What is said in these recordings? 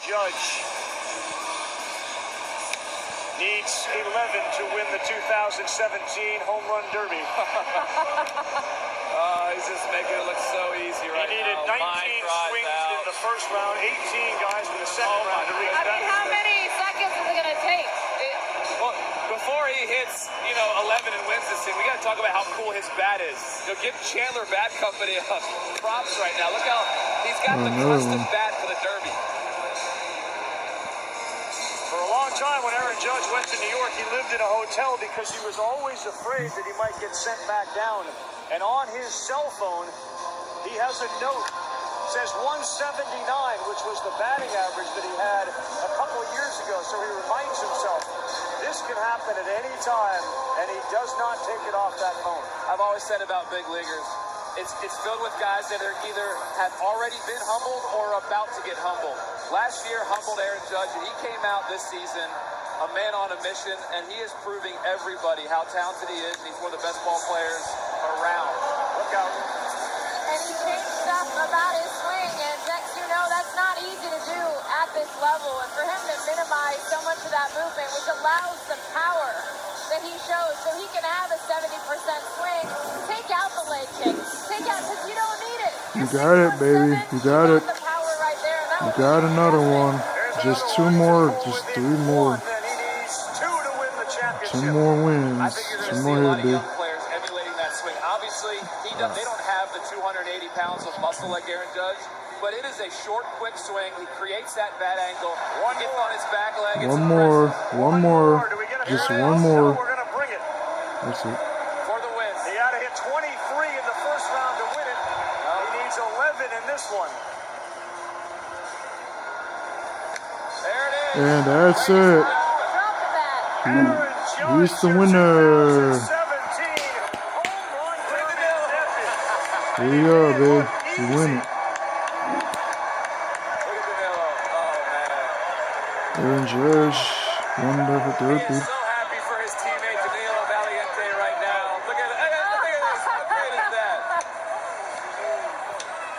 Judge needs 11 to win the 2017 Home Run Derby. He's just making it look so easy right now. He needed 19 swings in the first round, 18 guys in the second round to reach that. I mean, how many seconds is it going to take? Well, before he hits, 11 and wins this thing, we got to talk about how cool his bat is. Give Chandler Bat Company props right now. Look how he's got the custom bat for the Derby. For a long time, when Aaron Judge went to New York, he lived in a hotel because he was always afraid that he might get sent back down. And on his cell phone, he has a note. It says 179, which was the batting average that he had a couple of years ago. So he reminds himself, this can happen at any time, and he does not take it off that phone. I've always said about big leaguers, it's filled with guys that are either have already been humbled or about to get humbled. Last year humbled Aaron Judge, and he came out this season a man on a mission, and he is proving everybody how talented he is, and he's one of the best ball players around. Look out. And he changed stuff about his swing, and next that's not easy to do at this level. And for him to minimize so much of that movement, which allows the power that he shows, so he can have a 70% swing, take out the leg kick, take out, because you don't need it. You got it, baby. You got it. The power right there, and you got another one. Just two more. Just three more. Two more wins. I think you're going to see a lot of young players emulating that swing. Obviously, they don't have the 280 pounds of muscle like Aaron Judge, but it is a short, quick swing. He creates that bad angle. One hit on his back leg. One more. One more. Just one more. We're going to bring it. That's it. For the win. He had to hit 23 in the first round to win it. He needs 11 in this one. There it is. And that's it. He's the winner. Here you go, babe. You win it. Aaron Judge won the Derby. He is so happy for his teammate Danilo Valiente right now. Look at this. How great is that?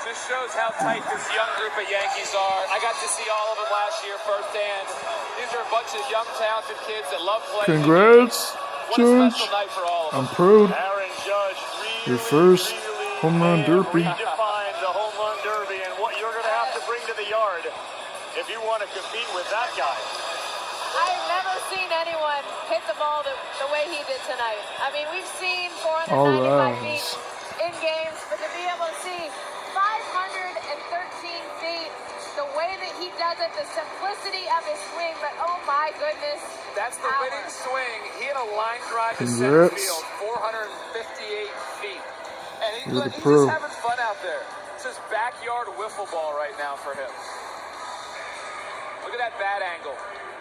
Just shows how tight this young group of Yankees are. I got to see all of them last year firsthand. These are a bunch of young, talented kids that love playing. Congrats, Judge. I'm proud. Aaron Judge Your first home run derby. Redefined the home run derby and what you're going to have to bring to the yard if you want to compete with that guy. I've never seen anyone hit the ball the way he did tonight. I mean, we've seen 495 feet in games, but to be able to see 513 feet, the way that he does it, the simplicity of his swing, but oh my goodness. That's the winning swing. He had a line drive to center field, 458 feet. And he's just having fun out there. It's his backyard wiffle ball right now for him. Look at that bat angle.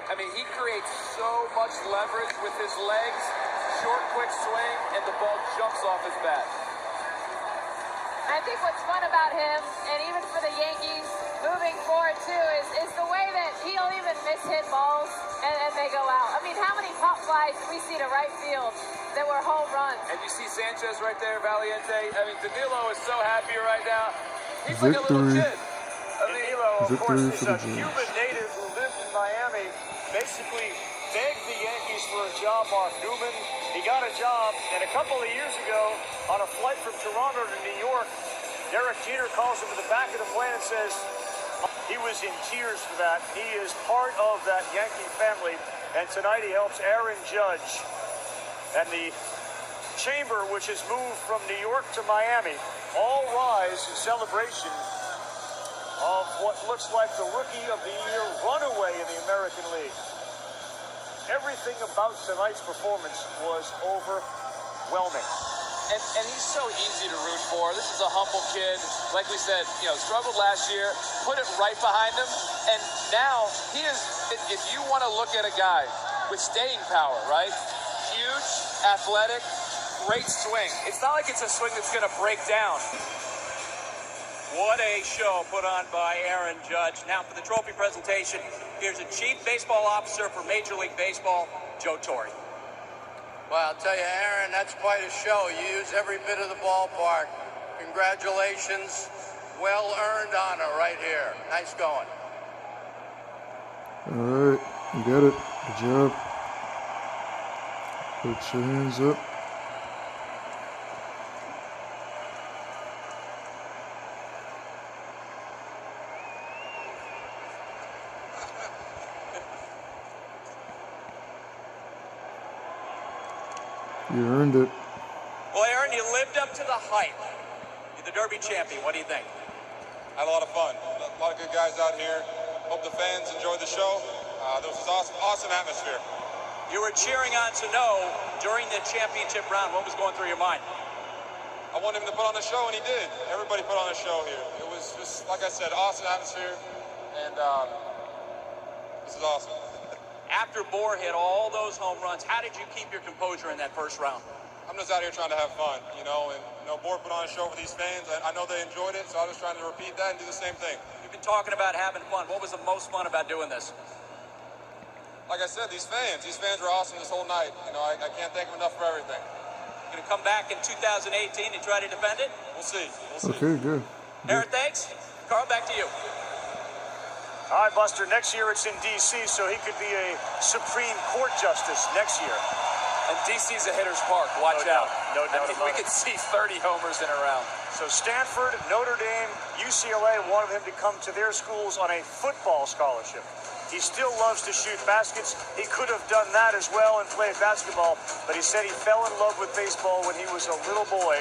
I mean, he creates so much leverage with his legs, short, quick swing, and the ball jumps off his bat. I think what's fun about him, and even for the Yankees moving forward too, is the way that he'll even miss-hit balls and they go out. I mean, how many pop flies do we see to right field that were home runs? And you see Sanchez right there, Valiente. I mean, Danilo is so happy right now. He's Victory. like a little kid. Danilo, of course, is a Cuban native who lived in Miami, basically begged the Yankees for a job off Newman. He got a job, and a couple of years ago, on a flight from Toronto to New York, Derek Jeter calls him to the back of the plane and says he was in tears for that. He is part of that Yankee family, and tonight he helps Aaron Judge and the chamber, which has moved from New York to Miami, all rise in celebration of what looks like the Rookie of the Year runaway in the American League. Everything about tonight's performance was overwhelming. And he's so easy to root for. This is a humble kid. Like we said, struggled last year, put it right behind him. And now he is, if you want to look at a guy with staying power, right? Huge, athletic, great swing. It's not like it's a swing that's going to break down. What a show put on by Aaron Judge. Now for the trophy presentation, here's a Chief Baseball Officer for Major League Baseball, Joe Torre. Well, I'll tell you, Aaron, that's quite a show. You use every bit of the ballpark. Congratulations. Well-earned honor right here. Nice going. Alright, you got it. Good job. Put your hands up. You earned it. Well, Aaron, you lived up to the hype. You're the Derby champion. What do you think? I had a lot of fun. A lot of good guys out here. Hope the fans enjoyed the show. There was an awesome atmosphere. You were cheering on Sano during the championship round. What was going through your mind? I wanted him to put on a show, and he did. Everybody put on a show here. It was just, like I said, awesome atmosphere, and this is awesome. After Bohr hit all those home runs, how did you keep your composure in that first round? I'm just out here trying to have fun, you know, and Bohr put on a show for these fans. I know they enjoyed it, so I was trying to repeat that and do the same thing. You've been talking about having fun. What was the most fun about doing this? Like I said, these fans were awesome this whole night. You know, I can't thank them enough for everything. Going to come back in 2018 and try to defend it? We'll see. Okay, good. Aaron, thanks. Carl, back to you. All right, Buster, next year it's in D.C., so he could be a Supreme Court justice next year. And D.C.'s a hitter's park. Watch out. No doubt we about it. could see 30 homers in a round. So Stanford, Notre Dame, UCLA wanted him to come to their schools on a football scholarship. He still loves to shoot baskets. He could have done that as well and played basketball, but he said he fell in love with baseball when he was a little boy,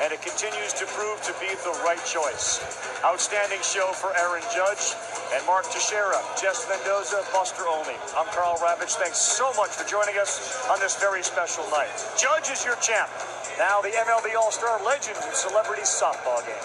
and it continues to prove to be the right choice. Outstanding show for Aaron Judge and Mark Teixeira, Jess Mendoza, Buster Olney. I'm Carl Ravitch. Thanks so much for joining us on this very special night. Judge is your champ. Now the MLB All-Star Legends and Celebrity Softball game.